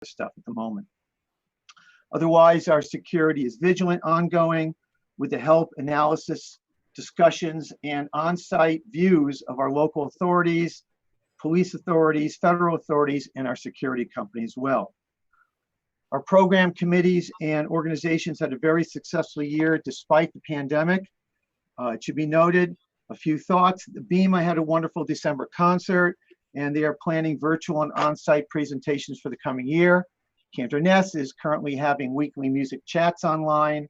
stuff at the moment. Otherwise, our security is vigilant, ongoing, with the help, analysis, discussions, and on-site views of our local authorities, police authorities, federal authorities, and our security company as well. Our program committees and organizations had a very successful year despite the pandemic. It should be noted, a few thoughts. The BEMA had a wonderful December concert, and they are planning virtual and on-site presentations for the coming year. Cantor Ness is currently having weekly music chats online.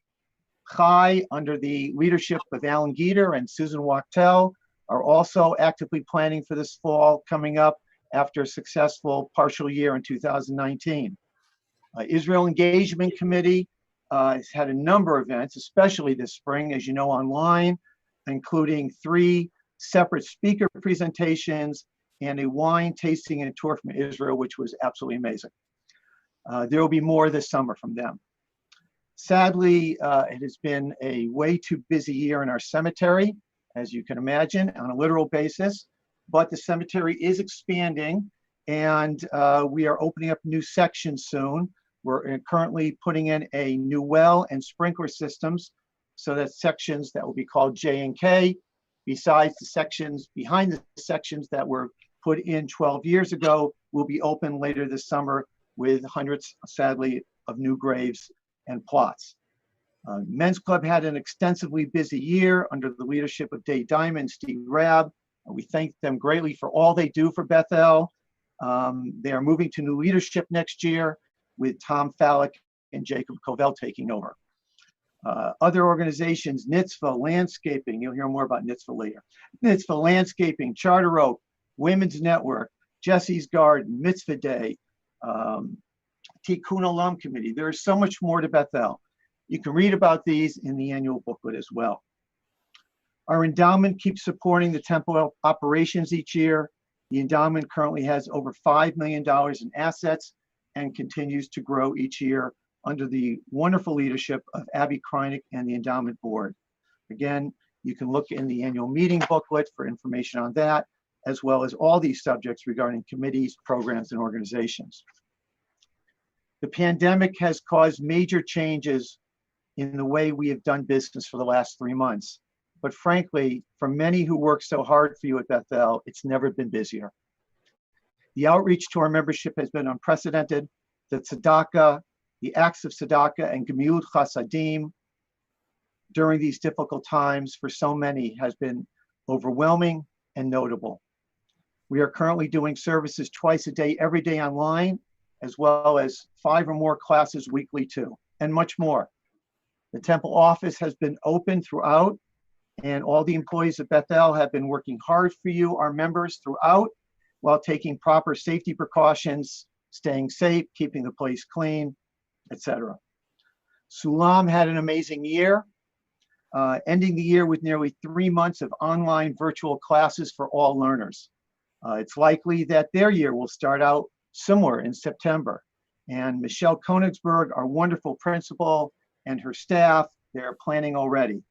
Chai, under the leadership of Alan Geeter and Susan Wachtel, are also actively planning for this fall coming up after a successful partial year in 2019. Israel Engagement Committee has had a number of events, especially this spring, as you know, online, including 3 separate speaker presentations and a wine tasting and tour from Israel, which was absolutely amazing. There will be more this summer from them. Sadly, it has been a way too busy year in our cemetery, as you can imagine, on a literal basis, but the cemetery is expanding, and we are opening up new sections soon. We're currently putting in a new well and sprinkler systems, so that sections that will be called J and K, besides the sections behind the sections that were put in 12 years ago, will be open later this summer with hundreds, sadly, of new graves and plots. Men's Club had an extensively busy year under the leadership of Dave Diamond, Steve Rabb. We thank them greatly for all they do for Bethel. They are moving to new leadership next year with Tom Fallick and Jacob Covell taking over. Other organizations, Nitzvah, Landscaping, you'll hear more about Nitzvah later. Nitzvah, Landscaping, Charter Oak, Women's Network, Jesse's Garden, Mitzvah Day, Tikkun Olam Committee. There is so much more to Bethel. You can read about these in the annual booklet as well. Our endowment keeps supporting the temple operations each year. The endowment currently has over $5 million in assets and continues to grow each year under the wonderful leadership of Abby Kreinig and the endowment board. Again, you can look in the annual meeting booklet for information on that, as well as all these subjects regarding committees, programs, and organizations. The pandemic has caused major changes in the way we have done business for the last 3 months. But frankly, for many who work so hard for you at Bethel, it's never been busier. The outreach to our membership has been unprecedented. The tzedakah, the acts of tzedakah and gemilut chasadim during these difficult times for so many has been overwhelming and notable. We are currently doing services twice a day, every day online, as well as 5 or more classes weekly too, and much more. The temple office has been open throughout, and all the employees of Bethel have been working hard for you, our members, throughout, while taking proper safety precautions, staying safe, keeping the place clean, etc. Sulam had an amazing year, ending the year with nearly 3 months of online virtual classes for all learners. It's likely that their year will start out similar in September. And Michelle Konigsberg, our wonderful principal, and her staff, they're planning already.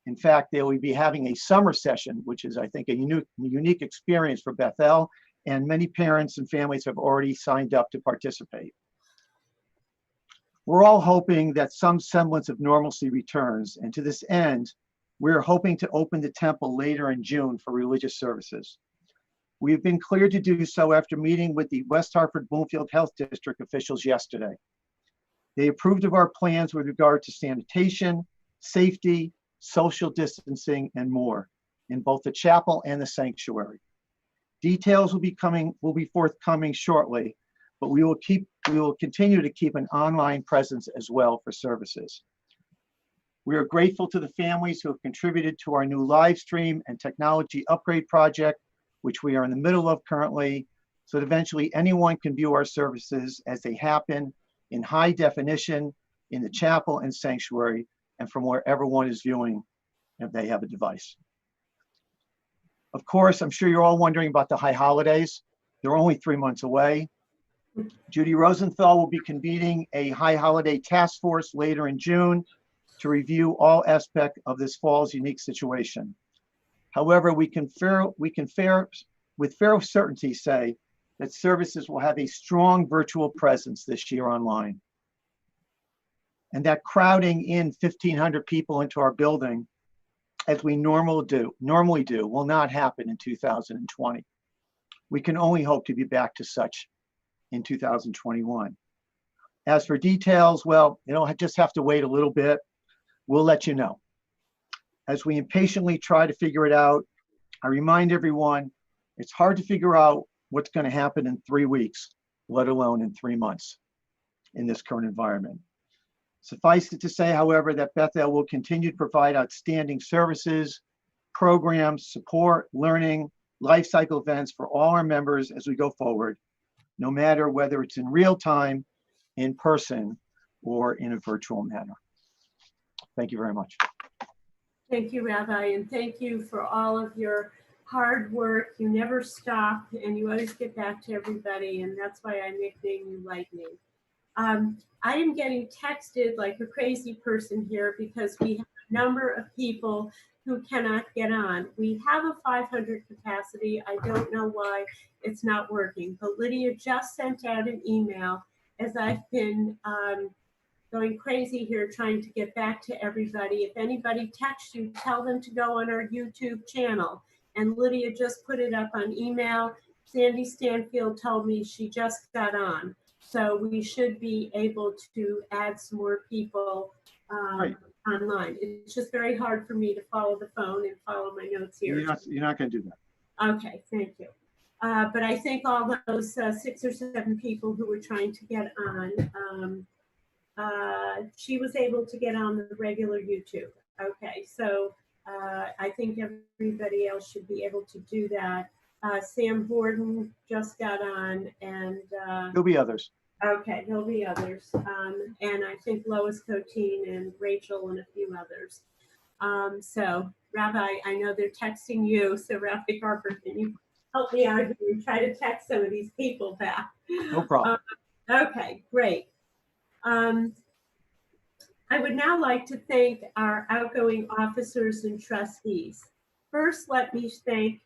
In fact, they will be having a summer session, which is, I think, a unique experience for Bethel, and many parents and families have already signed up to participate. We're all hoping that some semblance of normalcy returns, and to this end, we're hoping to open the temple later in June for religious services. We have been cleared to do so after meeting with the West Hartford Bloomfield Health District officials yesterday. They approved of our plans with regard to sanitation, safety, social distancing, and more in both the chapel and the sanctuary. Details will be forthcoming shortly, but we will continue to keep an online presence as well for services. We are grateful to the families who have contributed to our new live stream and technology upgrade project, which we are in the middle of currently, so that eventually anyone can view our services as they happen in high definition in the chapel and sanctuary, and from wherever one is viewing if they have a device. Of course, I'm sure you're all wondering about the high holidays. They're only 3 months away. Judy Rosenthal will be convening a high holiday task force later in June to review all aspects of this fall's unique situation. However, we can with fair certainty say that services will have a strong virtual presence this year online. And that crowding in 1,500 people into our building, as we normally do, will not happen in 2020. We can only hope to be back to such in 2021. As for details, well, it'll just have to wait a little bit. We'll let you know. As we impatiently try to figure it out, I remind everyone, it's hard to figure out what's going to happen in 3 weeks, let alone in 3 months in this current environment. Suffice it to say, however, that Bethel will continue to provide outstanding services, programs, support, learning, life cycle events for all our members as we go forward, no matter whether it's in real time, in person, or in a virtual manner. Thank you very much. Thank you, Rabbi, and thank you for all of your hard work. You never stop, and you always get back to everybody, and that's why I nickname you Lightning. I am getting texted like a crazy person here because we have a number of people who cannot get on. We have a 500 capacity. I don't know why it's not working, but Lydia just sent out an email as I've been going crazy here trying to get back to everybody. If anybody texts you, tell them to go on our YouTube channel. And Lydia just put it up on email. Sandy Stanfield told me she just got on. So we should be able to add some more people Right. online. It's just very hard for me to follow the phone and follow my notes here. You're not going to do that. Okay, thank you. But I think all those 6 or 7 people who were trying to get on, she was able to get on the regular YouTube. Okay, so I think everybody else should be able to do that. Sam Borden just got on, and There'll be others. okay, there'll be others. And I think Lois Coteen and Rachel and a few others. So Rabbi, I know they're texting you. So Rabbi Harper, can you help me out here and try to text some of these people back? No problem. Okay, great. I would now like to thank our outgoing officers and trustees. First, let me thank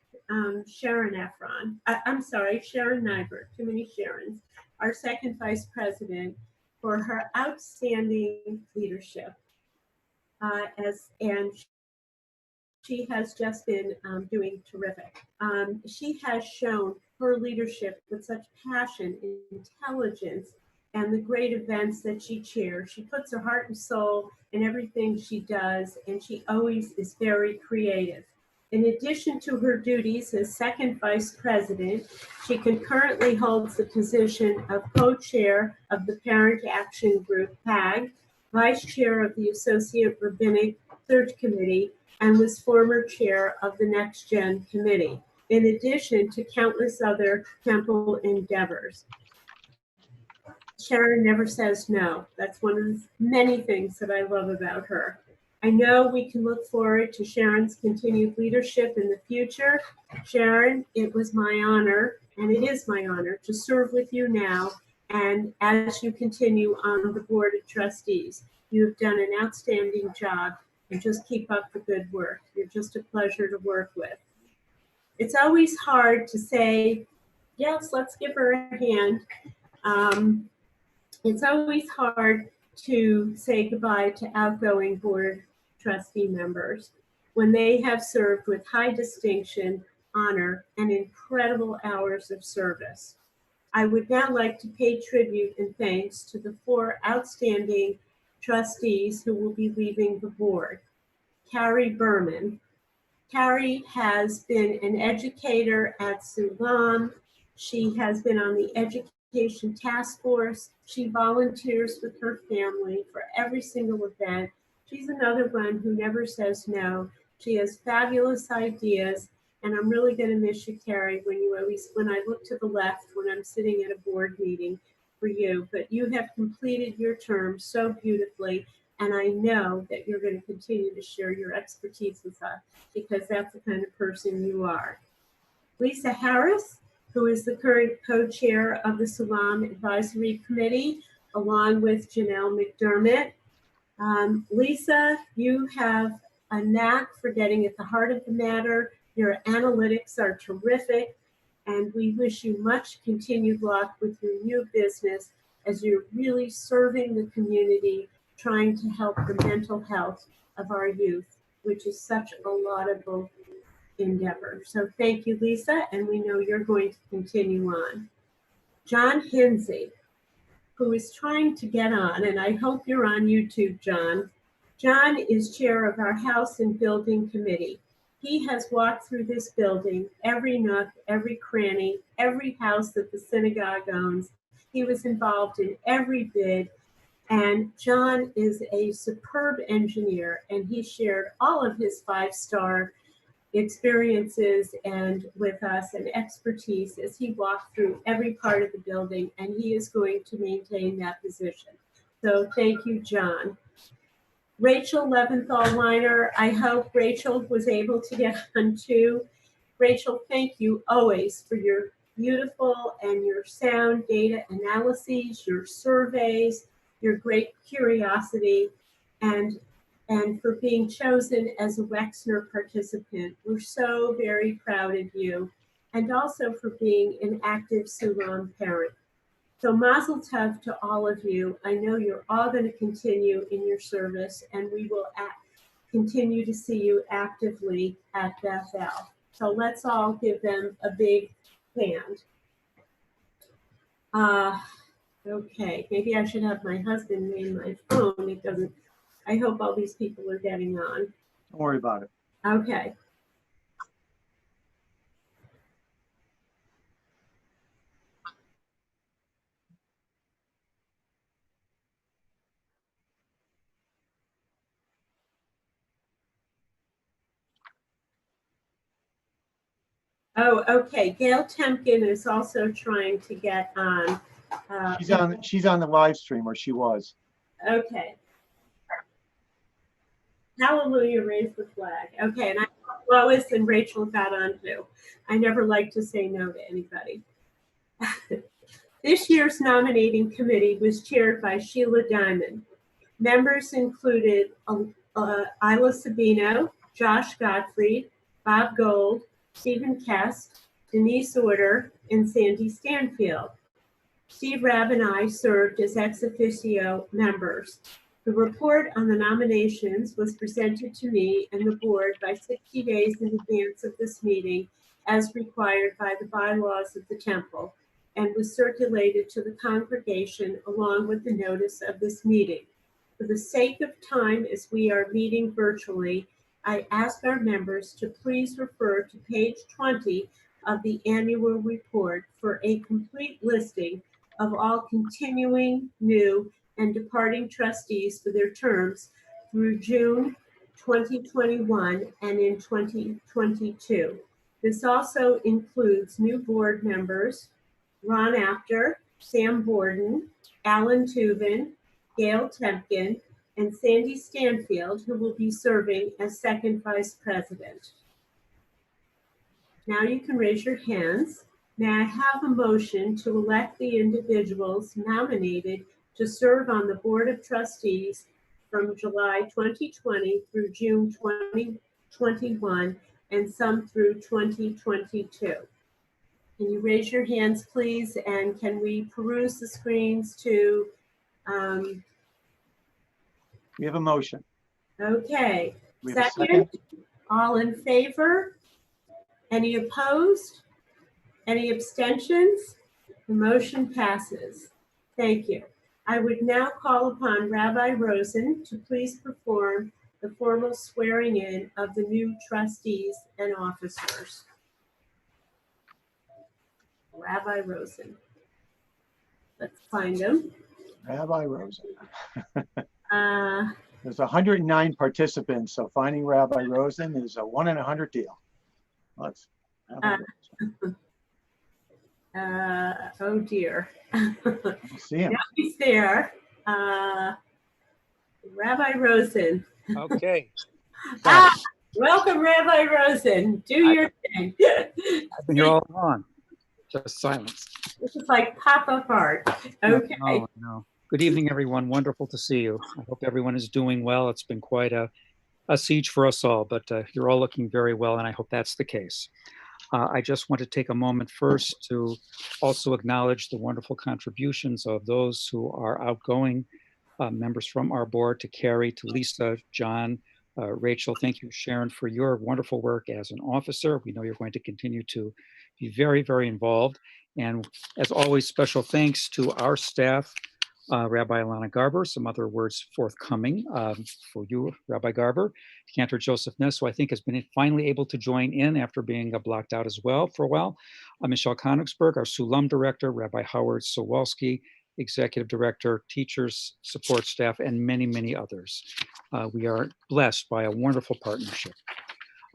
Sharon Efron. I'm sorry, Sharon Nyberg, too many Sharons, our second vice president, for her outstanding leadership. And she has just been doing terrific. She has shown her leadership with such passion and intelligence and the great events that she chairs. She puts her heart and soul in everything she does, and she always is very creative. In addition to her duties as second vice president, she concurrently holds the position of co-chair of the Parent Action Group, PAG, vice chair of the Associate Rabbinic Search Committee, and was former chair of the Next Gen Committee, in addition to countless other temple endeavors. Sharon never says no. That's one of the many things that I love about her. I know we can look forward to Sharon's continued leadership in the future. Sharon, it was my honor, and it is my honor, to serve with you now, and as you continue on the Board of Trustees. You have done an outstanding job, and just keep up the good work. You're just a pleasure to work with. It's always hard to say, yes, let's give her a hand. It's always hard to say goodbye to outgoing board trustee members when they have served with high distinction, honor, and incredible hours of service. I would now like to pay tribute and thanks to the 4 outstanding trustees who will be leaving the board. Carrie Berman. Carrie has been an educator at Sulam. She has been on the education task force. She volunteers with her family for every single event. She's another one who never says no. She has fabulous ideas, and I'm really going to miss you, Carrie, when I look to the left when I'm sitting at a board meeting for you. But you have completed your term so beautifully, and I know that you're going to continue to share your expertise with us because that's the kind of person you are. Lisa Harris, who is the current co-chair of the Sulam Advisory Committee, along with Janelle McDermott. Lisa, you have a knack for getting at the heart of the matter. Your analytics are terrific, And we wish you much continued luck with your new business as you're really serving the community, trying to help the mental health of our youth, which is such a laudable endeavor. So thank you, Lisa, and we know you're going to continue on. John Hinsey, who is trying to get on, and I hope you're on YouTube, John. John is chair of our House and Building Committee. He has walked through this building, every nook, every cranny, every house that the synagogue owns. He was involved in every bid. And John is a superb engineer, and he shared all of his five-star experiences and with us and expertise as he walked through every part of the building, and he is going to maintain that position. So thank you, John. Rachel Leventhal Weiner, I hope Rachel was able to get on too. Rachel, thank you always for your beautiful and your sound data analyses, your surveys, your great curiosity, and for being chosen as a Wexner participant. We're so very proud of you, and also for being an active Sulam parent. So Mazel Tov to all of you. I know you're all going to continue in your service, and we will continue to see you actively at Bethel. So let's all give them a big hand. Okay, maybe I should have my husband name my phone. It doesn't. I hope all these people are getting on. Don't worry about it. Okay. Oh, okay. Gail Temkin is also trying to get on. She's on the live stream, or she was. Okay. Hallelujah, raise the flag. Okay, and Lois and Rachel got on too. I never like to say no to anybody. This year's nominating committee was chaired by Sheila Diamond. Members included Isla Sabino, Josh Gottfried, Bob Gold, Stephen Kest, Denise Order, and Sandy Stanfield. Steve Rabb and I served as ex officio members. The report on the nominations was presented to me and the board by 60 days in advance of this meeting, as required by the bylaws of the temple, and was circulated to the congregation along with the notice of this meeting. For the sake of time, as we are meeting virtually, I ask our members to please refer to page 20 of the annual report for a complete listing of all continuing, new, and departing trustees for their terms through June 2021 and in 2022. This also includes new board members, Ron Apter, Sam Borden, Alan Tubin, Gail Temkin, and Sandy Stanfield, who will be serving as second vice president. Now you can raise your hands. May I have a motion to elect the individuals nominated to serve on the Board of Trustees from July 2020 through June 2021 and some through 2022? Can you raise your hands, please? And can we peruse the screens to, We have a motion. okay. We have a Second, all in favor? Any opposed? Any abstentions? The motion passes. Thank you. I would now call upon Rabbi Rosen to please perform the formal swearing in of the new trustees and officers. Rabbi Rosen. Let's find him. Rabbi Rosen. There's 109 participants, so finding Rabbi Rosen is a 1 in 100 deal. Let's. Oh dear. See him. Now he's there. Rabbi Rosen. Okay. Welcome, Rabbi Rosen. Do your thing. I've been here all along. Just silence. This is like pop-up art. Okay. No. Good evening, everyone. Wonderful to see you. I hope everyone is doing well. It's been quite a siege for us all, but you're all looking very well, and I hope that's the case. I just want to take a moment first to also acknowledge the wonderful contributions of those who are outgoing members from our board, to Carrie, to Lisa, John, Rachel. Thank you, Sharon, for your wonderful work as an officer. We know you're going to continue to be very, very involved. And as always, special thanks to our staff, Rabbi Alana Garber. Some other words forthcoming for you, Rabbi Garber. Cantor Joseph Ness, who I think has been finally able to join in after being blocked out as well for a while. Michelle Konigsberg, our Sulam director, Rabbi Howard Sowalski, executive director, teachers, support staff, and many, many others. We are blessed by a wonderful partnership.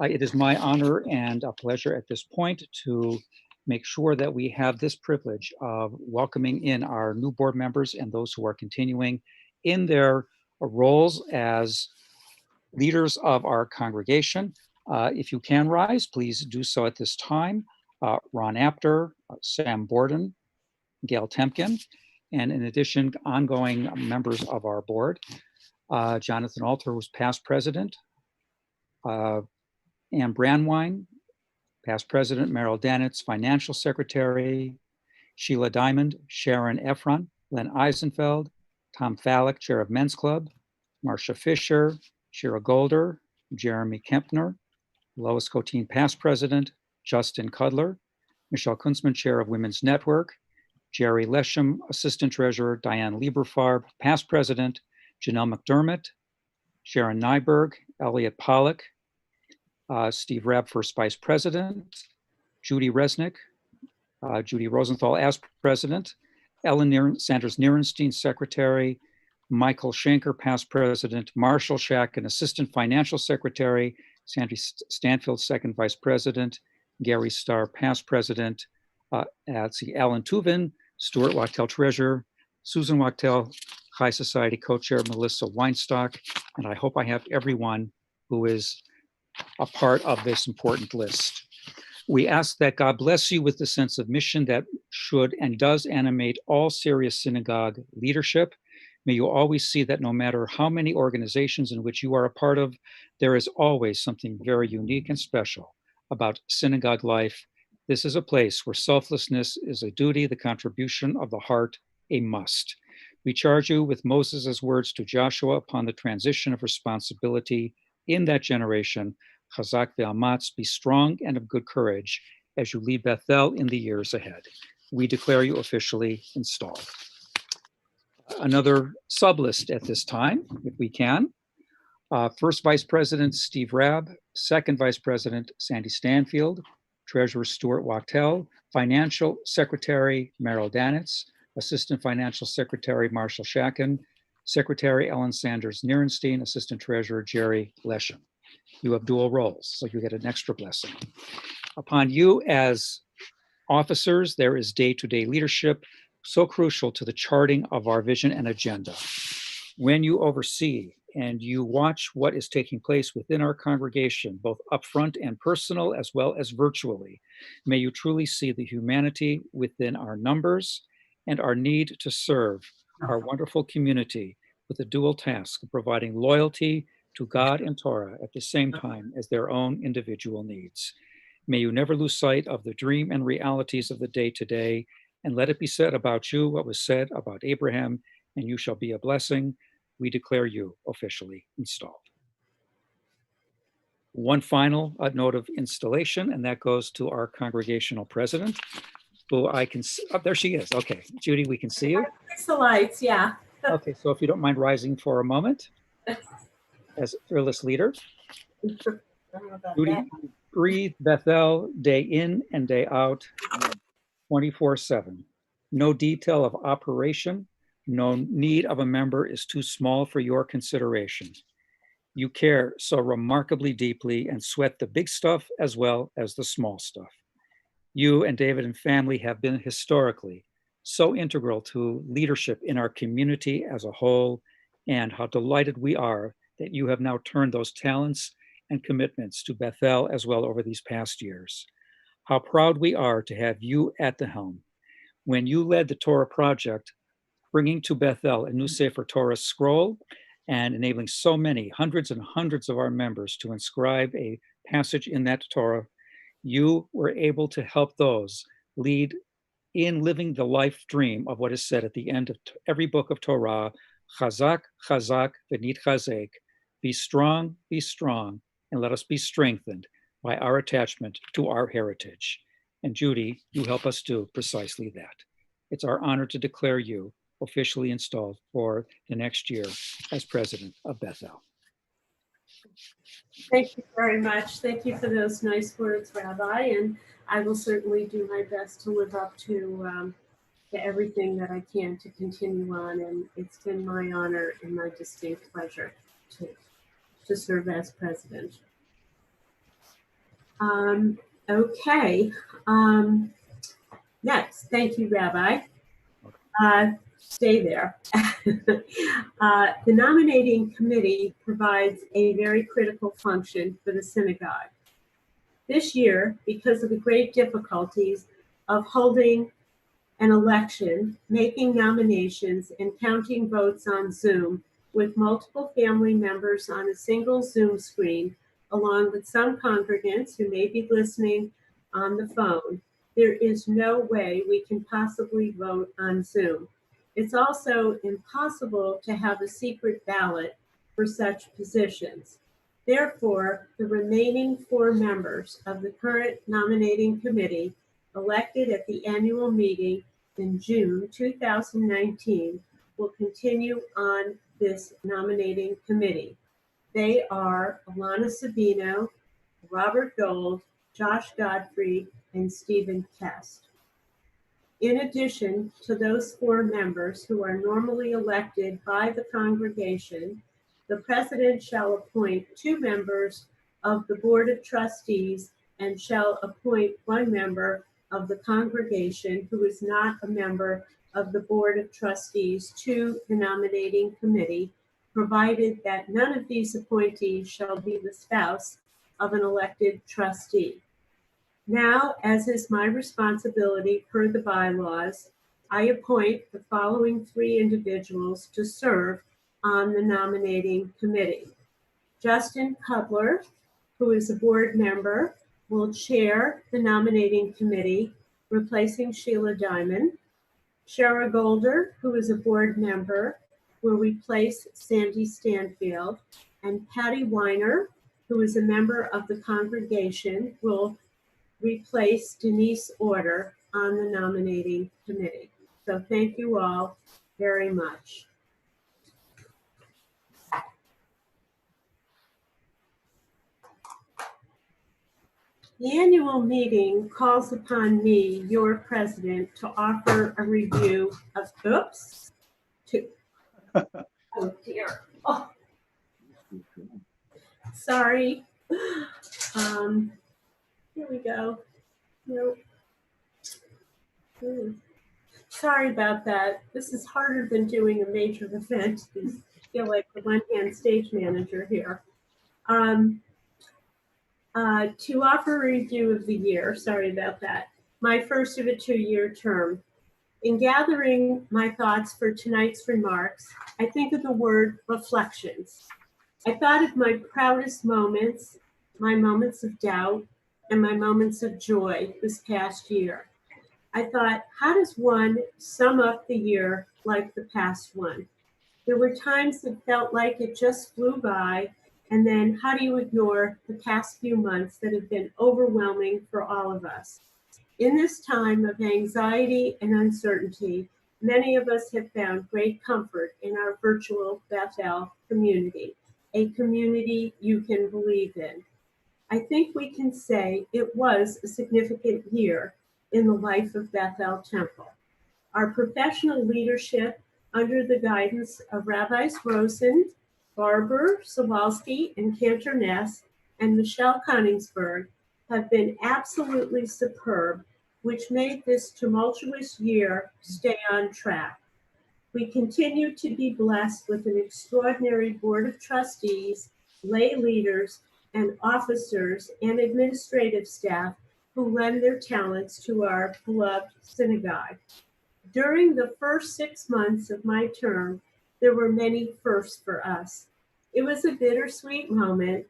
It is my honor and a pleasure at this point to make sure that we have this privilege of welcoming in our new board members and those who are continuing in their roles as leaders of our congregation. If you can rise, please do so at this time. Ron Apter, Sam Borden, Gail Temkin, and in addition, ongoing members of our board, Jonathan Alter, who's past president, Ann Brandwine, past president, Merrill Danitz, financial secretary, Sheila Diamond, Sharon Efron, Len Eisenfeld, Tom Fallick, chair of Men's Club, Marcia Fisher, Shira Golder, Jeremy Kempner, Lois Coteen, past president, Justin Cudler, Michelle Kunzman, chair of Women's Network, Jerry Lesham, assistant treasurer, Diane Lieberfarb, past president, Janelle McDermott, Sharon Nyberg, Elliot Pollack, Steve Rabb, first vice president, Judy Resnick, Judy Rosenthal as president, Ellen Sanders Nierenstein, secretary, Michael Schenker, past president, Marshall Shack, an assistant financial secretary, Sandy Stanfield, second vice president, Gary Starr, past president, Alan Tuvin, Stuart Wachtel, treasurer, Susan Wachtel, High Society co-chair, Melissa Weinstock, and I hope I have everyone who is a part of this important list. We ask that God bless you with the sense of mission that should and does animate all serious synagogue leadership. May you always see that no matter how many organizations in which you are a part of, there is always something very unique and special about synagogue life. This is a place where selflessness is a duty, the contribution of the heart a must. We charge you with Moses' words to Joshua upon the transition of responsibility in that generation, Chazak ve'amatz, be strong and of good courage as you lead Bethel in the years ahead. We declare you officially installed. Another sublist at this time, if we can. First Vice President, Steve Rabb. Second Vice President, Sandy Stanfield. Treasurer, Stuart Wachtel. Financial Secretary, Merrill Danitz. Assistant Financial Secretary, Marshall Shacken. Secretary, Ellen Sanders Nierenstein. Assistant Treasurer, Jerry Lesham. You have dual roles, so you get an extra blessing. Upon you as officers, there is day-to-day leadership, so crucial to the charting of our vision and agenda. When you oversee and you watch what is taking place within our congregation, both upfront and personal, as well as virtually, may you truly see the humanity within our numbers and our need to serve our wonderful community with the dual task of providing loyalty to God and Torah at the same time as their own individual needs. May you never lose sight of the dream and realities of the day-to-day, and let it be said about you what was said about Abraham, and you shall be a blessing. We declare you officially installed. One final note of installation, and that goes to our congregational president, who I can see. Oh, there she is. Okay, Judy, we can see you. Fix the lights, yeah. Okay, so if you don't mind rising for a moment as fearless leader. Judy, breathe Bethel day in and day out, 24/7. No detail of operation, no need of a member is too small for your consideration. You care so remarkably deeply and sweat the big stuff as well as the small stuff. You and David and family have been historically so integral to leadership in our community as a whole, and how delighted we are that you have now turned those talents and commitments to Bethel as well over these past years. How proud we are to have you at the helm. When you led the Torah Project, bringing to Bethel a new Sefer Torah scroll and enabling so many, hundreds and hundreds of our members to inscribe a passage in that Torah, You were able to help those lead in living the life dream of what is said at the end of every book of Torah, Chazak, Chazak, V'nit Chazek, be strong, and let us be strengthened by our attachment to our heritage. And Judy, you help us do precisely that. It's our honor to declare you officially installed for the next year as president of Bethel. Thank you very much. Thank you for those nice words, Rabbi, and I will certainly do my best to live up to everything that I can to continue on. And it's been my honor and my distinct pleasure to serve as president. Okay. Next, thank you, Rabbi. Stay there. The nominating committee provides a very critical function for the synagogue. This year, because of the great difficulties of holding an election, making nominations, and counting votes on Zoom with multiple family members on a single Zoom screen, along with some congregants who may be listening on the phone, there is no way we can possibly vote on Zoom. It's also impossible to have a secret ballot for such positions. Therefore, the remaining 4 members of the current nominating committee, elected at the annual meeting in June 2019, will continue on this nominating committee. They are Alana Sabino, Robert Gold, Josh Godfrey, and Stephen Kest. In addition to those 4 members who are normally elected by the congregation, the president shall appoint 2 members of the Board of Trustees and shall appoint 1 member of the congregation who is not a member of the Board of Trustees to the nominating committee, provided that none of these appointees shall be the spouse of an elected trustee. Now, as is my responsibility per the bylaws, I appoint the following 3 individuals to serve on the nominating committee. Justin Kubler, who is a board member, will chair the nominating committee, replacing Sheila Diamond. Shara Golder, who is a board member, will replace Sandy Stanfield. And Patty Weiner, who is a member of the congregation, will replace Denise Order on the nominating committee. So thank you all very much. The annual meeting calls upon me, your president, to offer a review of, oh dear, oh, sorry. Here we go. Nope. Sorry about that. This is harder than doing a major event. I feel like the one-hand stage manager here. To offer a review of the year, sorry about that, my first of a 2-year term. In gathering my thoughts for tonight's remarks, I think of the word reflections. I thought of my proudest moments, my moments of doubt, and my moments of joy this past year. I thought, how does one sum up the year like the past one? There were times that felt like it just flew by, and then how do you ignore the past few months that have been overwhelming for all of us? In this time of anxiety and uncertainty, many of us have found great comfort in our virtual Bethel community, a community you can believe in. I think we can say it was a significant year in the life of Bethel Temple. Our professional leadership under the guidance of Rabbis Rosen, Barber, Sawalski, and Cantor Ness, and Michelle Koningsberg have been absolutely superb, which made this tumultuous year stay on track. We continue to be blessed with an extraordinary board of trustees, lay leaders, and officers and administrative staff who lend their talents to our beloved synagogue. During the first 6 months of my term, there were many firsts for us. It was a bittersweet moment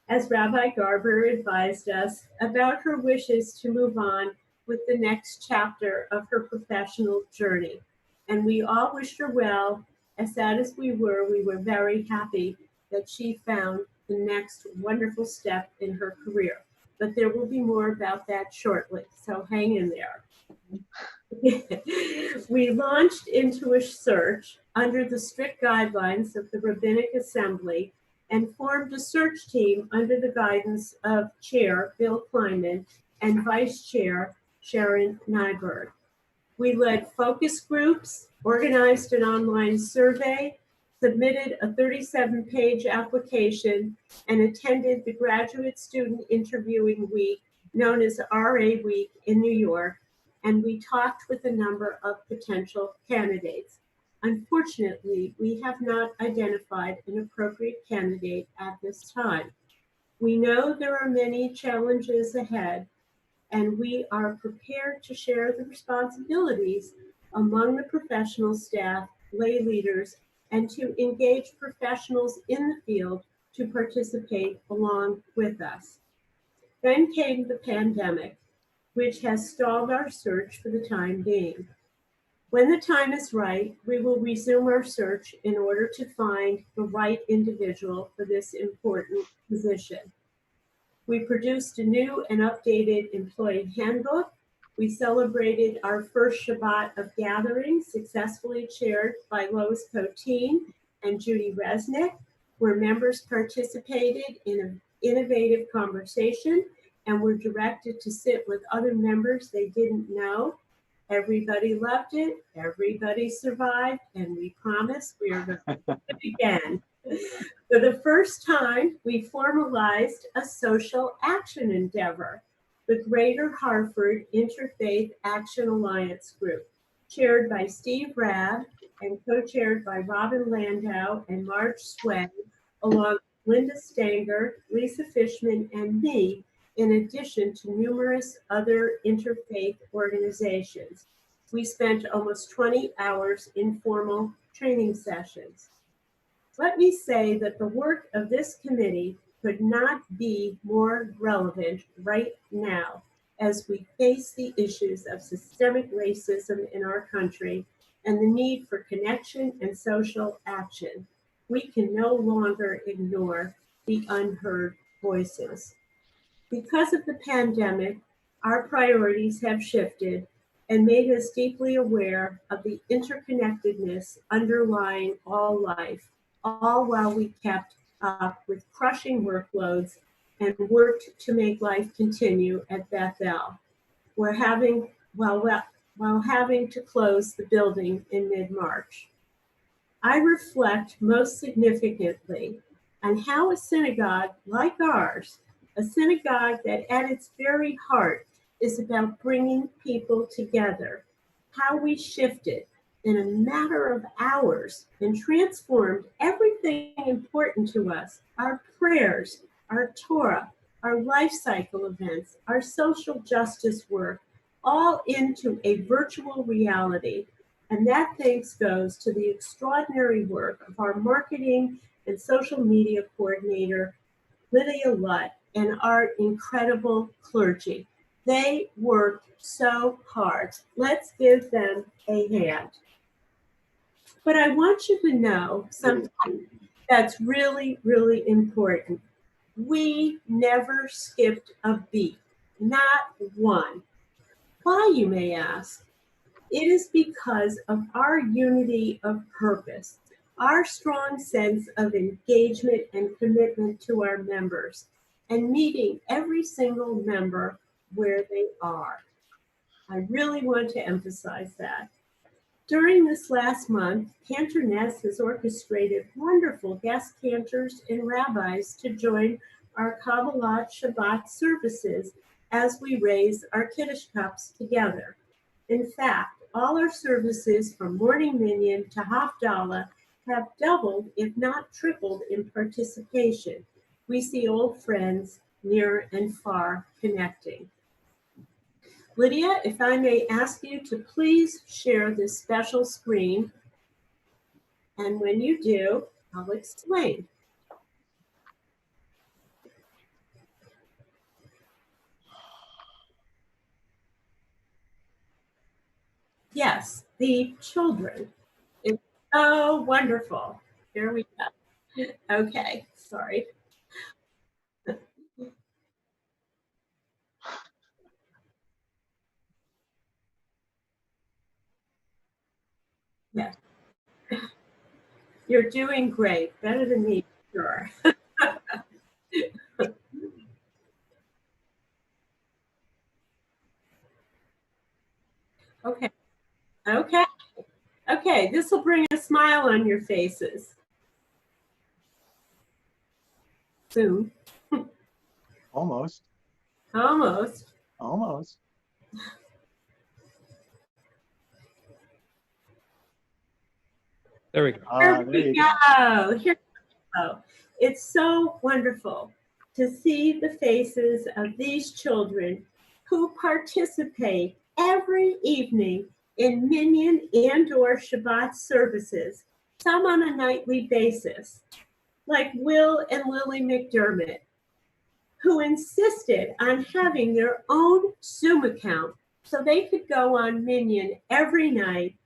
as Rabbi Garber advised us about her wishes to move on with the next chapter of her professional journey. And we all wished her well. As sad as we were very happy that she found the next wonderful step in her career. But there will be more about that shortly, so hang in there. We launched into a search under the strict guidelines of the Rabbinic Assembly and formed a search team under the guidance of Chair Bill Kleiman and Vice Chair Sharon Nyberg. We led focus groups, organized an online survey, submitted a 37-page application, and attended the Graduate Student Interviewing Week, known as RA Week in New York, and we talked with a number of potential candidates. Unfortunately, we have not identified an appropriate candidate at this time. We know there are many challenges ahead, and we are prepared to share the responsibilities among the professional staff, lay leaders, and to engage professionals in the field to participate along with us. Then came the pandemic, which has stalled our search for the time being. When the time is right, we will resume our search in order to find the right individual for this important position. We produced a new and updated employee handbook. We celebrated our first Shabbat of gathering, successfully chaired by Lois Coteen and Judy Resnick, where members participated in an innovative conversation and were directed to sit with other members they didn't know. Everybody loved it, everybody survived, and we promise we are going to do it again. For the first time, we formalized a social action endeavor, the Greater Hartford Interfaith Action Alliance Group, chaired by Steve Rabb and co-chaired by Robin Landau and Marge Sway, along with Linda Stanger, Lisa Fishman, and me, in addition to numerous other interfaith organizations. We spent almost 20 hours in formal training sessions. Let me say that the work of this committee could not be more relevant right now as we face the issues of systemic racism in our country and the need for connection and social action. We can no longer ignore the unheard voices. Because of the pandemic, our priorities have shifted and made us deeply aware of the interconnectedness underlying all life, all while we kept up with crushing workloads and worked to make life continue at Bethel, while having to close the building in mid-March. I reflect most significantly on how a synagogue like ours, a synagogue that at its very heart is about bringing people together, how we shifted in a matter of hours and transformed everything important to us, our prayers, our Torah, our life cycle events, our social justice work, all into a virtual reality. And that thanks goes to the extraordinary work of our marketing and social media coordinator, Lydia Lutt, and our incredible clergy. They worked so hard. Let's give them a hand. But I want you to know something that's really, really important. We never skipped a beat, not one. Why, you may ask? It is because of our unity of purpose, our strong sense of engagement and commitment to our members, and meeting every single member where they are. I really want to emphasize that. During this last month, Cantor Ness has orchestrated wonderful guest cantors and rabbis to join our Kabbalat Shabbat services as we raise our Kiddush cups together. In fact, all our services from morning minyan to Havdalah have doubled, if not tripled, in participation. We see old friends near and far connecting. Lydia, if I may ask you to please share this special screen, and when you do, I'll explain. Yes, the children. It's so wonderful. Here we go. Okay, sorry. Yeah, you're doing great. Better than me, sure. Okay, okay, okay. This will bring a smile on your faces soon. Almost, Almost. almost. There we go. Here There we you go. go. Here we go. It's so wonderful to see the faces of these children who participate every evening in Minyan and/or Shabbat services, some on a nightly basis, like Will and Lily McDermott, who insisted on having their own Zoom account so they could go on Minyan every night.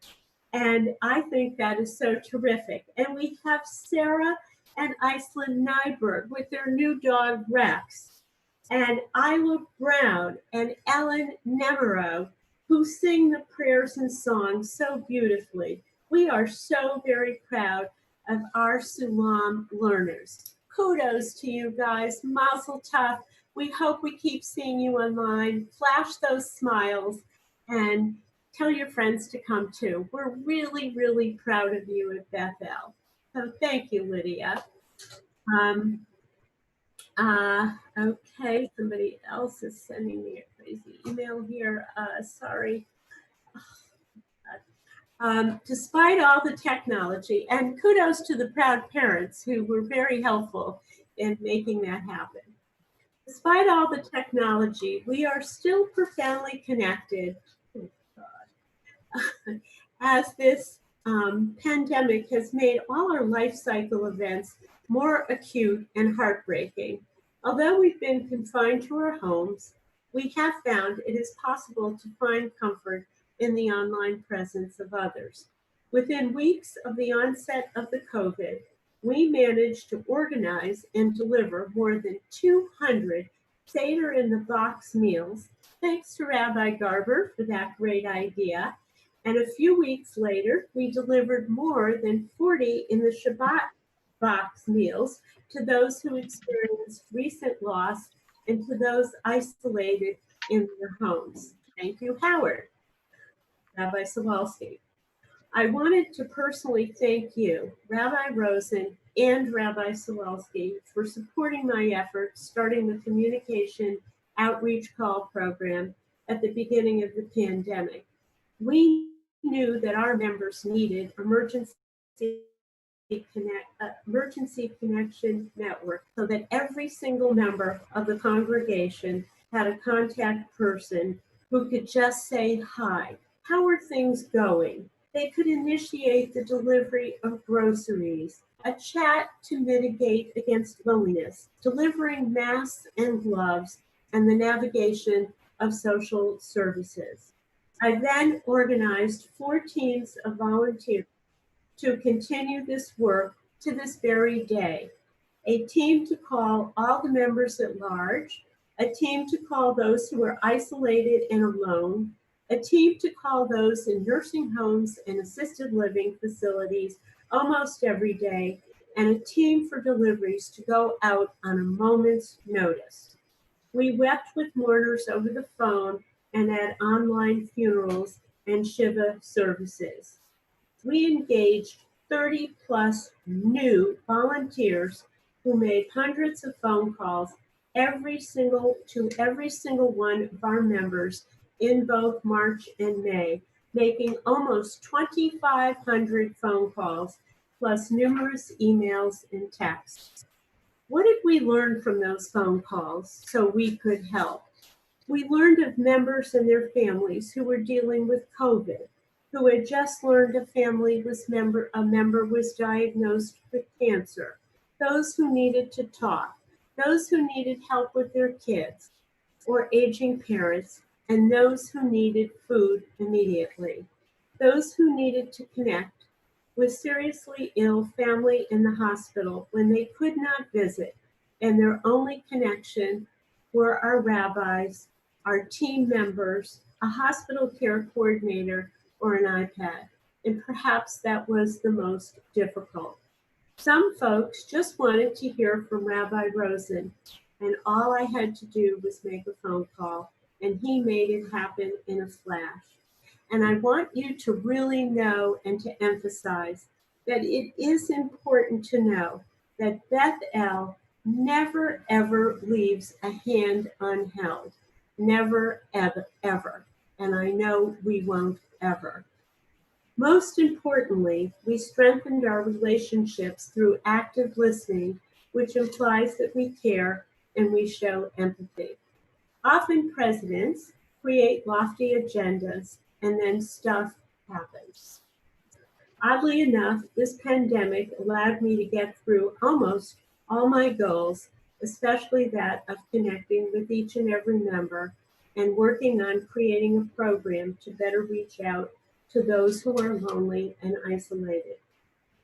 And I think that is so terrific. And we have Sarah and Iceland Nyberg with their new dog Rex, and Isla Brown and Ellen Nemero, who sing the prayers and songs so beautifully. We are so very proud of our Sulam learners. Kudos to you guys. Mazel tov. We hope we keep seeing you online. Flash those smiles and tell your friends to come too. We're really, really proud of you at Bethel. So thank you, Lydia. Um, okay, somebody else is sending me a crazy email here. Sorry. Despite all the technology, and kudos to the proud parents who were very helpful in making that happen. Despite all the technology, we are still profoundly connected. Oh, God. As this pandemic has made all our life cycle events more acute and heartbreaking. Although we've been confined to our homes, we have found it is possible to find comfort in the online presence of others. Within weeks of the onset of the COVID, we managed to organize and deliver more than 200 Seder in the Box meals, thanks to Rabbi Garber for that great idea. And a few weeks later, we delivered more than 40 in the Shabbat box meals to those who experienced recent loss and to those isolated in their homes. Thank you, Howard. Rabbi Sawalski. I wanted to personally thank you, Rabbi Rosen and Rabbi Sawalski, for supporting my efforts starting the communication outreach call program at the beginning of the pandemic. We knew that our members needed emergency connection network so that every single member of the congregation had a contact person who could just say hi. How are things going? They could initiate the delivery of groceries, a chat to mitigate against loneliness, delivering masks and gloves, and the navigation of social services. I then organized 4 teams of volunteers to continue this work to this very day. A team to call all the members at large, a team to call those who are isolated and alone, a team to call those in nursing homes and assisted living facilities almost every day, and a team for deliveries to go out on a moment's notice. We wept with mourners over the phone and at online funerals and Shiva services. We engaged 30 plus new volunteers who made hundreds of phone calls to every single one of our members in both March and May, making almost 2,500 phone calls plus numerous emails and texts. What did we learn from those phone calls so we could help? We learned of members and their families who were dealing with COVID, who had just learned a member was diagnosed with cancer, those who needed to talk, those who needed help with their kids or aging parents, and those who needed food immediately. those who needed to connect with seriously ill family in the hospital when they could not visit, and their only connection were our rabbis, our team members, a hospital care coordinator, or an iPad. And perhaps that was the most difficult. Some folks just wanted to hear from Rabbi Rosen, and all I had to do was make a phone call, and he made it happen in a flash. And I want you to really know and to emphasize that it is important to know that Beth El never, ever leaves a hand unheld. Never, ever, ever. And I know we won't ever. Most importantly, we strengthened our relationships through active listening, which implies that we care and we show empathy. Often presidents create lofty agendas and then stuff happens. Oddly enough, this pandemic allowed me to get through almost all my goals, especially that of connecting with each and every member and working on creating a program to better reach out to those who are lonely and isolated.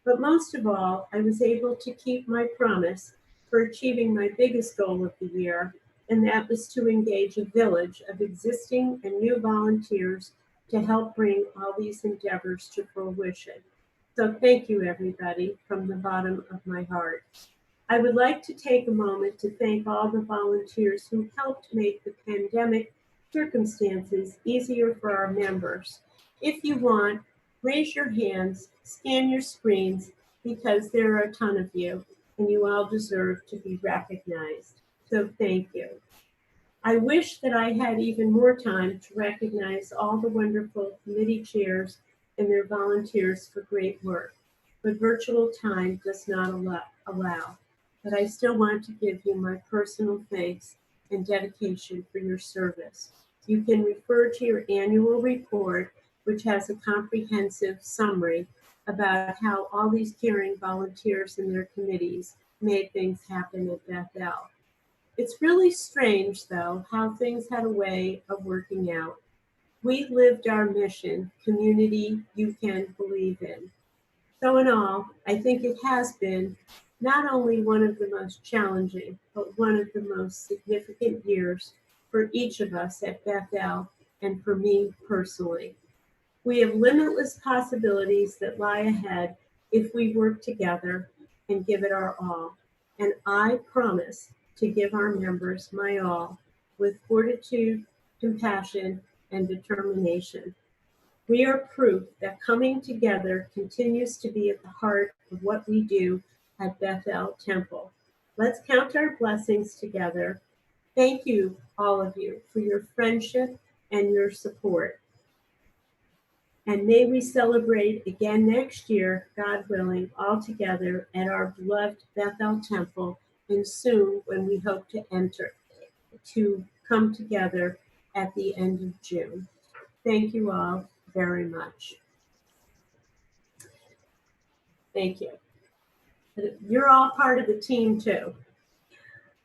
But most of all, I was able to keep my promise for achieving my biggest goal of the year, and that was to engage a village of existing and new volunteers to help bring all these endeavors to fruition. So thank you, everybody, from the bottom of my heart. I would like to take a moment to thank all the volunteers who helped make the pandemic circumstances easier for our members. If you want, raise your hands, scan your screens, because there are a ton of you, and you all deserve to be recognized. So thank you. I wish that I had even more time to recognize all the wonderful committee chairs and their volunteers for great work, but virtual time does not allow. But I still want to give you my personal thanks and dedication for your service. You can refer to your annual report, which has a comprehensive summary about how all these caring volunteers and their committees made things happen at Beth El. It's really strange, though, how things had a way of working out. We lived our mission, community you can believe in. So in all, I think it has been not only one of the most challenging, but one of the most significant years for each of us at Beth El and for me personally. We have limitless possibilities that lie ahead if we work together and give it our all. And I promise to give our members my all with fortitude, compassion, and determination. We are proof that coming together continues to be at the heart of what we do at Beth El Temple. Let's count our blessings together. Thank you, all of you, for your friendship and your support. And may we celebrate again next year, God willing, all together at our beloved Beth El Temple, and soon when we hope to come together at the end of June. Thank you all very much. Thank you. You're all part of the team too.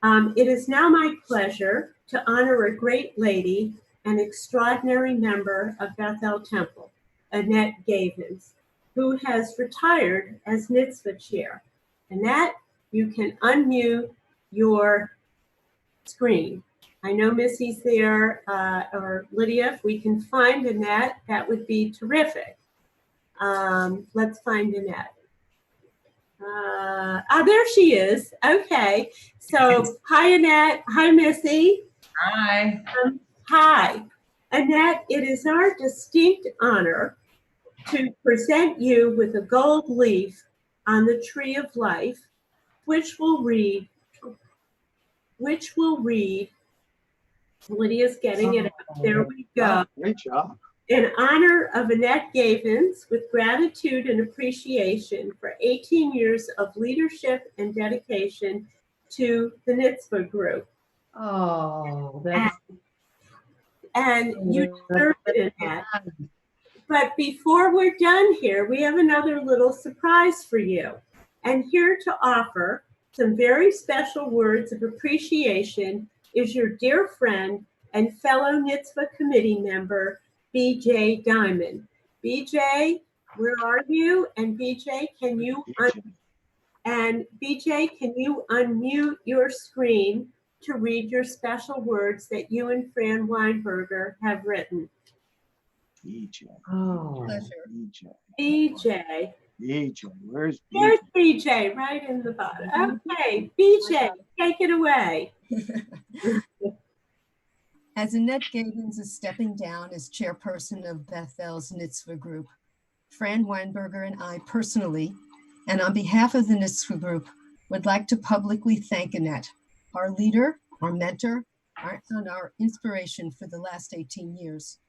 It is now my pleasure to honor a great lady, an extraordinary member of Beth El Temple, Annette Gavins, who has retired as Mitzvah Chair. Annette, you can unmute your screen. I know Missy's there, or Lydia, if we can find Annette, that would be terrific. Let's find Annette. There she is. Okay. So, hi, Annette. Hi, Missy. Hi. Hi. Annette, it is our distinct honor to present you with a gold leaf on the Tree of Life, which will read, Lydia's getting it up. There we go. Great job. In honor of Annette Gavins, with gratitude and appreciation for 18 years of leadership and dedication to the Nitzvah Group. Oh, that's And you deserve it, Annette. But before we're done here, we have another little surprise for you. And here to offer some very special words of appreciation is your dear friend and fellow Nitzvah committee member, B.J. Diamond. BJ, where are you? And BJ, can you unmute your screen to read your special words that you and Fran Weinberger have written? BJ. Oh. Pleasure. BJ. BJ. Where's There's BJ? BJ right in the bottom. Okay, BJ, take it away. As Annette Gavins is stepping down as chairperson of Bethel's Nitzvah Group, Fran Weinberger and I personally, and on behalf of the Nitzvah Group, would like to publicly thank Annette, our leader, our mentor, and our inspiration for the last 18 years.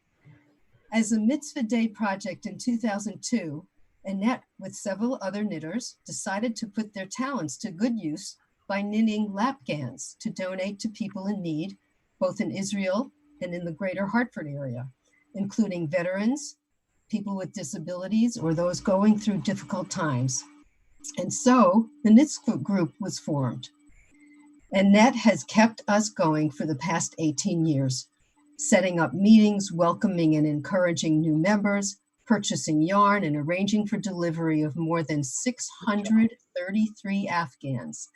As a Mitzvah Day project in 2002, Annette, with several other knitters, decided to put their talents to good use by knitting lapgans to donate to people in need, both in Israel and in the greater Hartford area, including veterans, people with disabilities, or those going through difficult times. And so the Nitzvah Group was formed. Annette has kept us going for the past 18 years, setting up meetings, welcoming and encouraging new members, purchasing yarn, and arranging for delivery of more than 633 Afghans,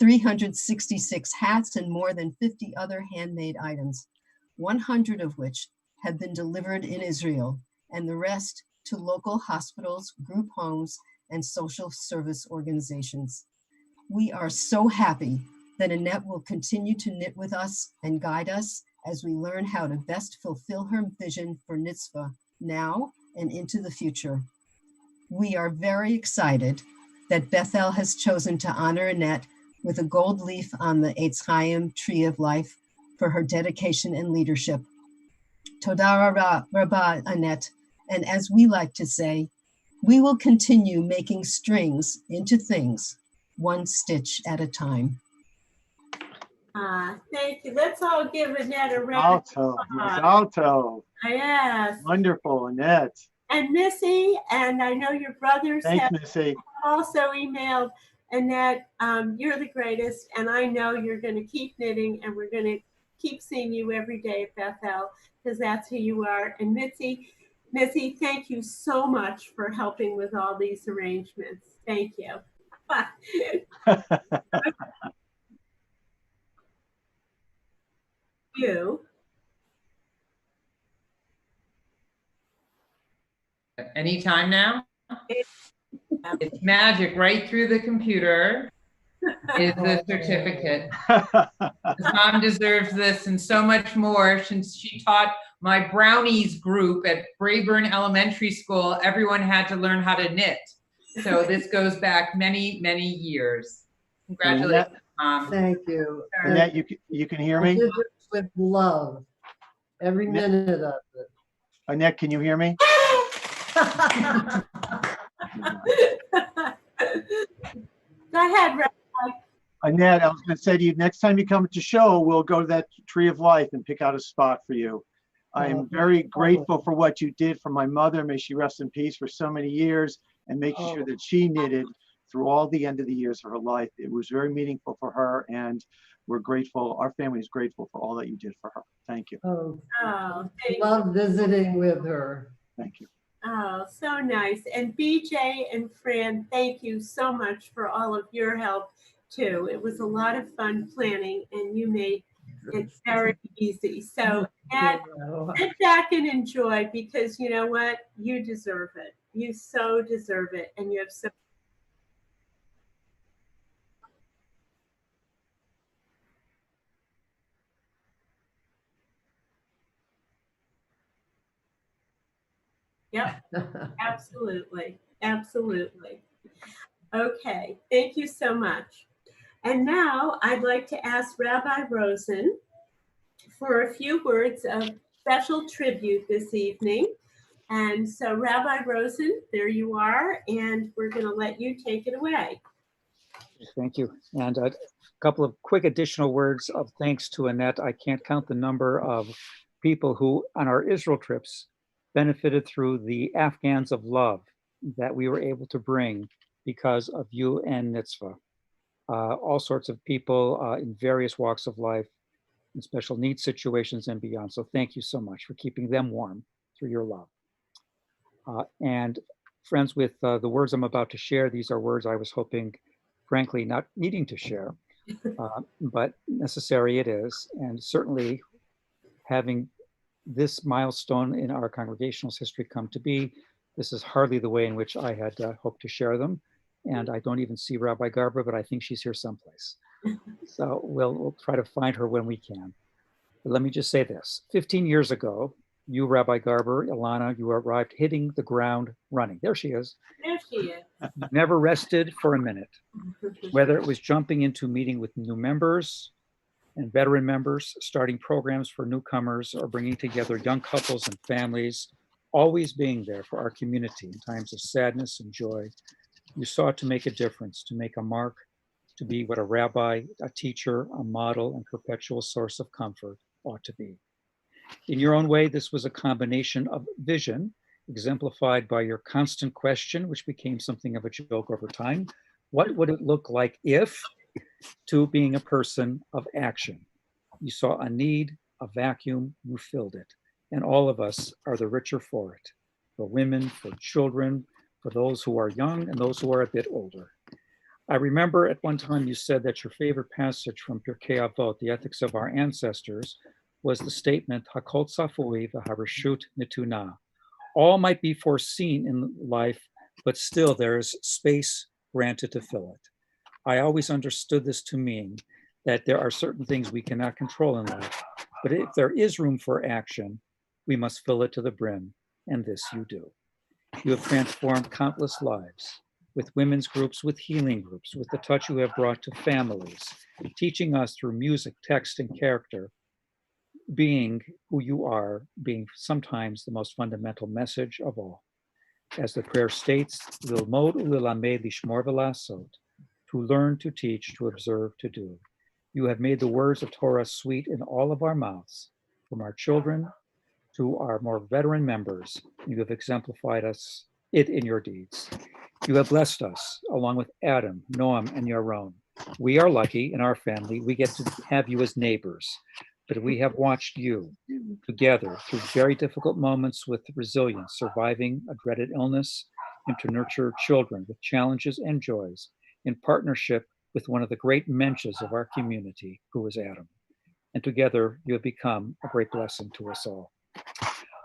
366 hats, and more than 50 other handmade items, 100 of which have been delivered in Israel, and the rest to local hospitals, group homes, and social service organizations. We are so happy that Annette will continue to knit with us and guide us as we learn how to best fulfill her vision for Nitzvah now and into the future. We are very excited that Bethel has chosen to honor Annette with a gold leaf on the Eitz Chaim Tree of Life for her dedication and leadership. Toda Rabba, Annette, and as we like to say, we will continue making strings into things, one stitch at a time. Thank you. Let's all give Annette a round. Alto. Miss Alto. Yes. Wonderful, Annette. And Missy, and I know your brothers Thanks, have Missy. also emailed Annette, you're the greatest, and I know you're going to keep knitting, and we're going to keep seeing you every day at Bethel, because that's who you are. And Missy, thank you so much for helping with all these arrangements. Thank you. You. Anytime now? It's magic. Right through the computer is the certificate. Mom deserves this and so much more since she taught my brownies group at Brayburn Elementary School. Everyone had to learn how to knit. So this goes back many, many years. Congratulations, Mom. Thank you. Annette, you can hear I me? did this with love, every Annette- minute of it. Annette, can you hear me? Go ahead, Ray. Annette, I was going to say to you, next time you come to show, we'll go to that Tree of Life and pick out a spot for you. I am very grateful for what you did for my mother. May she rest in peace for so many years, and making sure that she knitted through all the end of the years of her life. It was very meaningful for her, and we're grateful. Our family is grateful for all that you did for her. Thank you. Oh, Oh, thank you. love visiting with her. Thank you. Oh, so nice. And BJ and Fran, thank you so much for all of your help too. It was a lot of fun planning, and you made it very easy. So sit back and enjoy, because you know what? You deserve it. You so deserve it. And you have so Yep, absolutely. Absolutely. Okay, thank you so much. And now I'd like to ask Rabbi Rosen for a few words of special tribute this evening. And so Rabbi Rosen, there you are, and we're going to let you take it away. Thank you. And a couple of quick additional words of thanks to Annette. I can't count the number of people who on our Israel trips benefited through the Afghans of love that we were able to bring because of you and Nitzvah. All sorts of people in various walks of life, in special needs situations and beyond. So thank you so much for keeping them warm through your love. And friends, with the words I'm about to share, these are words I was hoping, frankly, not needing to share, but necessary it is. And certainly having this milestone in our congregational's history come to be, this is hardly the way in which I had hoped to share them. And I don't even see Rabbi Garber, but I think she's here someplace. So we'll try to find her when we can. But let me just say this. 15 years ago, you, Rabbi Garber, Ilana, you arrived hitting the ground running. There she is. There she is. Never rested for a minute, whether it was jumping into meeting with new members and veteran members, starting programs for newcomers, or bringing together young couples and families, always being there for our community in times of sadness and joy. You sought to make a difference, to make a mark, to be what a rabbi, a teacher, a model, and perpetual source of comfort ought to be. In your own way, this was a combination of vision, exemplified by your constant question, which became something of a joke over time. What would it look like if, to being a person of action? You saw a need, a vacuum, you filled it. And all of us are the richer for it, for women, for children, for those who are young and those who are a bit older. I remember at one time you said that your favorite passage from Pirkei Avot, the ethics of our ancestors, was the statement, Hakol tzafui v'harashut nituna. All might be foreseen in life, but still there is space granted to fill it. I always understood this to mean that there are certain things we cannot control in life, but if there is room for action, we must fill it to the brim, and this you do. You have transformed countless lives with women's groups, with healing groups, with the touch you have brought to families, teaching us through music, text, and character, being who you are, being sometimes the most fundamental message of all. As the prayer states, Lilmod ulilamed lishmor v'lasot, to learn, to teach, to observe, to do. You have made the words of Torah sweet in all of our mouths, from our children to our more veteran members. You have exemplified it in your deeds. You have blessed us, along with Adam, Noam, and Yaron. We are lucky in our family. We get to have you as neighbors, but we have watched you together through very difficult moments with resilience, surviving a dreaded illness, and to nurture children with challenges and joys in partnership with one of the great mensches of our community, who is Adam. And together you have become a great blessing to us all.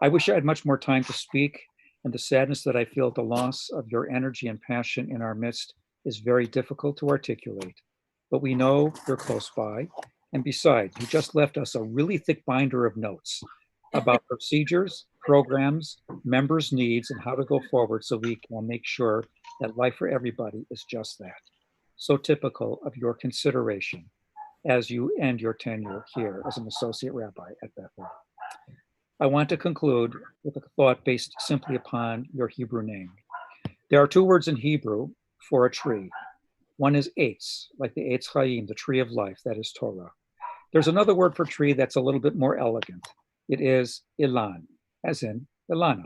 I wish I had much more time to speak, and the sadness that I feel at the loss of your energy and passion in our midst is very difficult to articulate. But we know you're close by. And besides, you just left us a really thick binder of notes about procedures, programs, members' needs, and how to go forward so we can make sure that life for everybody is just that. So typical of your consideration as you end your tenure here as an associate rabbi at Bethel. I want to conclude with a thought based simply upon your Hebrew name. There are two words in Hebrew for a tree. One is Eitz, like the Eitz Chaim, the tree of life, that is Torah. There's another word for tree that's a little bit more elegant. It is Ilan, as in Ilana,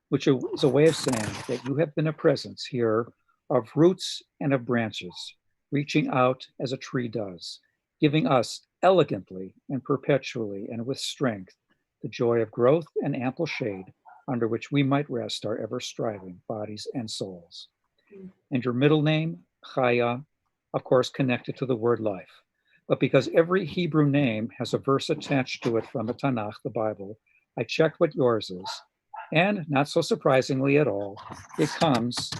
which is a way of saying that you have been a presence here of roots and of branches, reaching out as a tree does, giving us elegantly and perpetually and with strength the joy of growth and ample shade under which we might rest our ever-striving bodies and souls. And your middle name, Chaya, of course, connected to the word life. But because every Hebrew name has a verse attached to it from the Tanakh, the Bible, I checked what yours is. And not so surprisingly at all, it comes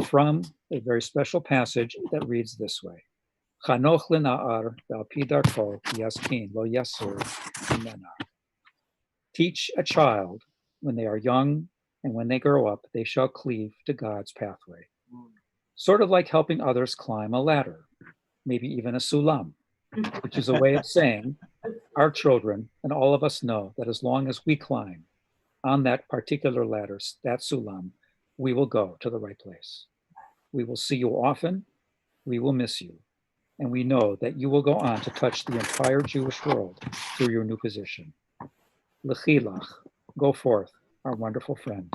from a very special passage that reads this way. Chanoch lena'ar v'al-pi darko yaskin lo yasur mimena. Teach a child when they are young, and when they grow up, they shall cleave to God's pathway. Sort of like helping others climb a ladder, maybe even a sulam, which is a way of saying our children and all of us know that as long as we climb on that particular ladder, that sulam, we will go to the right place. We will see you often, we will miss you, and we know that you will go on to touch the entire Jewish world through your new position. L'chilach, go forth, our wonderful friend,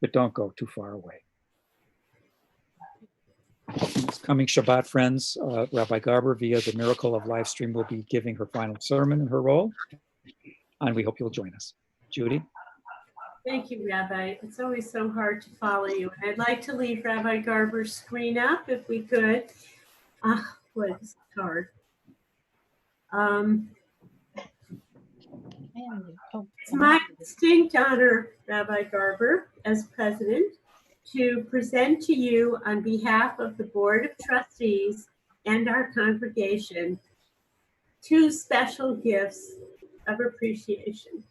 but don't go too far away. This coming Shabbat, friends, Rabbi Garber, via the Miracle of live stream, will be giving her final sermon in her role, and we hope you'll join us. Judy? Thank you, Rabbi. It's always so hard to follow you. And I'd like to leave Rabbi Garber's screen up if we could. Boy, this is hard. It's my distinct honor, Rabbi Garber, as president, to present to you on behalf of the Board of Trustees and our congregation 2 special gifts of appreciation.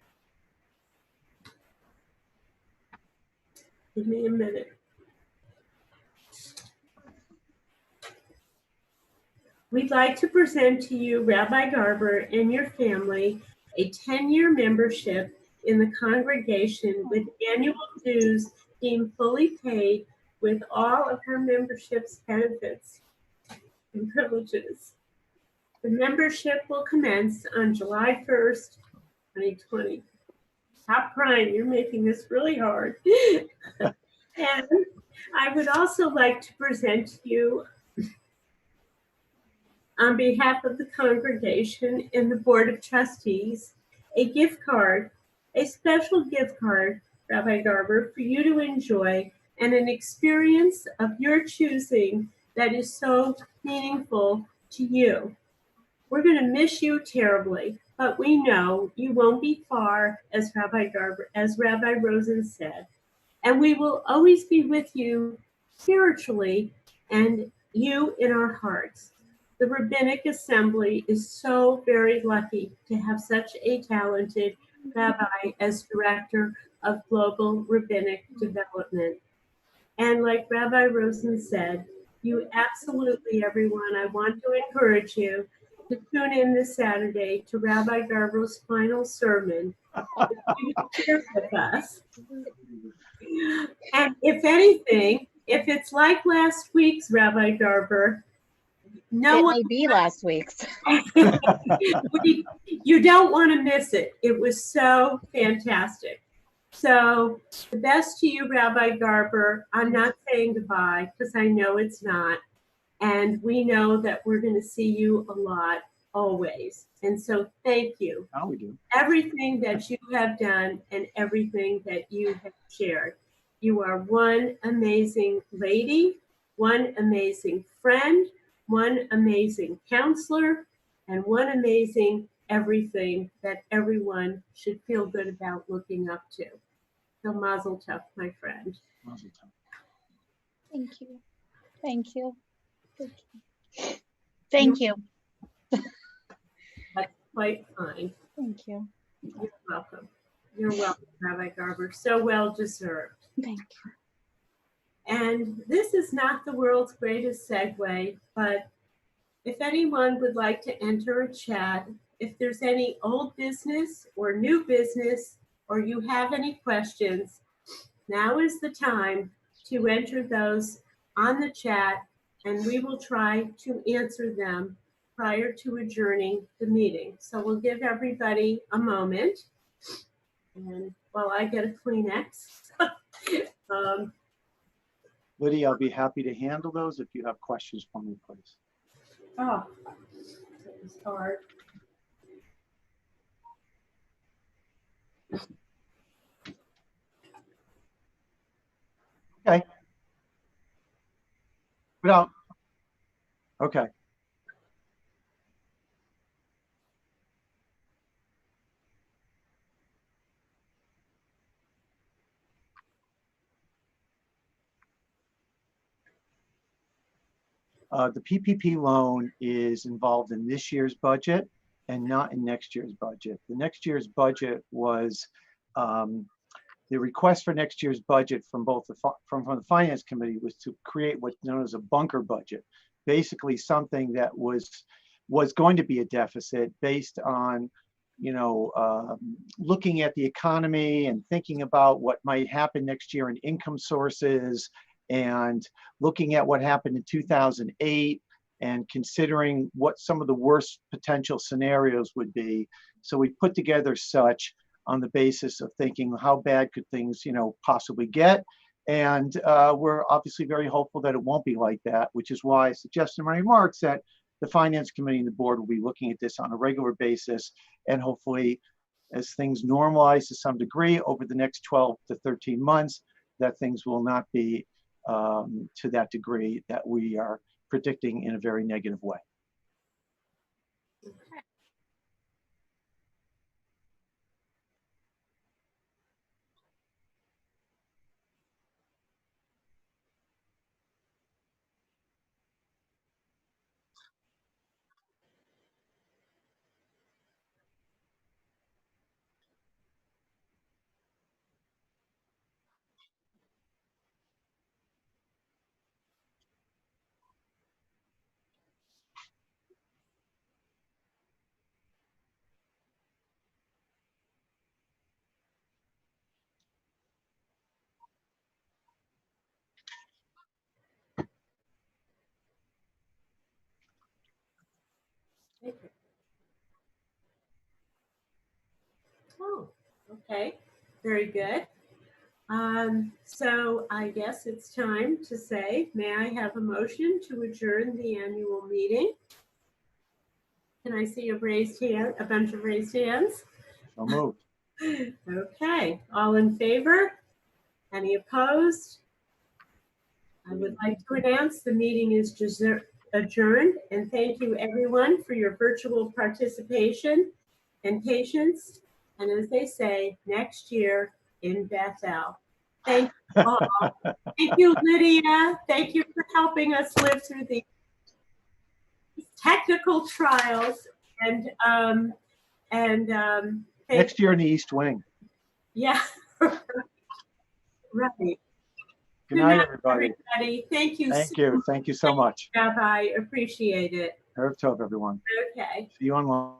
Give me a minute. We'd like to present to you, Rabbi Garber, and your family a 10-year membership in the congregation with annual dues deemed fully paid with all of her membership's benefits and privileges. The membership will commence on July 1st, 2020. Stop crying, you're making this really hard. And I would also like to present to you, on behalf of the congregation and the Board of Trustees, a gift card, a special gift card, Rabbi Garber, for you to enjoy and an experience of your choosing that is so meaningful to you. We're going to miss you terribly, but we know you won't be far, as Rabbi Garber, as Rabbi Rosen said, and we will always be with you spiritually and you in our hearts. The Rabbinic Assembly is so very lucky to have such a talented rabbi as director of global rabbinic development. And like Rabbi Rosen said, you absolutely, everyone, I want to encourage you to tune in this Saturday to Rabbi Garber's final sermon. Share with us. And if anything, if it's like last week's Rabbi Garber, no it one may be last week's. You don't want to miss it. It was so fantastic. So the best to you, Rabbi Garber. I'm not saying goodbye because I know it's not. And we know that we're going to see you a lot always. And so thank you. Now we do. Everything that you have done and everything that you have shared. You are one amazing lady, one amazing friend, one amazing counselor, and one amazing everything that everyone should feel good about looking up to. So mazel tov, my friend. Mazel tov. Thank you. Thank you. Thank you. That's quite fine. Thank you. You're welcome. You're welcome, Rabbi Garber. So well deserved. Thank you. And this is not the world's greatest segue, but if anyone would like to enter a chat, if there's any old business or new business, or you have any questions, now is the time to enter those on the chat, and we will try to answer them prior to adjourning the meeting. So we'll give everybody a moment. And while I get a Kleenex, Lydia, I'll be happy to handle those if you have questions for me, please. oh, it was hard. Okay. Without. Okay. The PPP loan is involved in this year's budget and not in next year's budget. The next year's budget was the request for next year's budget from both from the Finance Committee was to create what's known as a bunker budget, basically something that was going to be a deficit based on, looking at the economy and thinking about what might happen next year in income sources, and looking at what happened in 2008 and considering what some of the worst potential scenarios would be. So we put together such on the basis of thinking how bad could things, possibly get. And we're obviously very hopeful that it won't be like that, which is why I suggested in my remarks that the Finance Committee and the board will be looking at this on a regular basis and hopefully as things normalize to some degree over the next 12 to 13 months, that things will not be to that degree that we are predicting in a very negative way. Oh, okay, very good. So I guess it's time to say, may I have a motion to adjourn the annual meeting? Can I see a raised hand, a bunch of raised hands? So moved. Okay, all in favor? Any opposed? I would like to announce the meeting is adjourned, and thank you everyone for your virtual participation and patience. And as they say, next year in Bethel. Thank you all. Thank you, Lydia. Thank you for helping us live through these technical trials. And Next year in the East Wing. yeah, right. Good night, everybody. Thank you. Thank you. Thank you so much. I appreciate it. Erev Tov, everyone. Okay. See you online.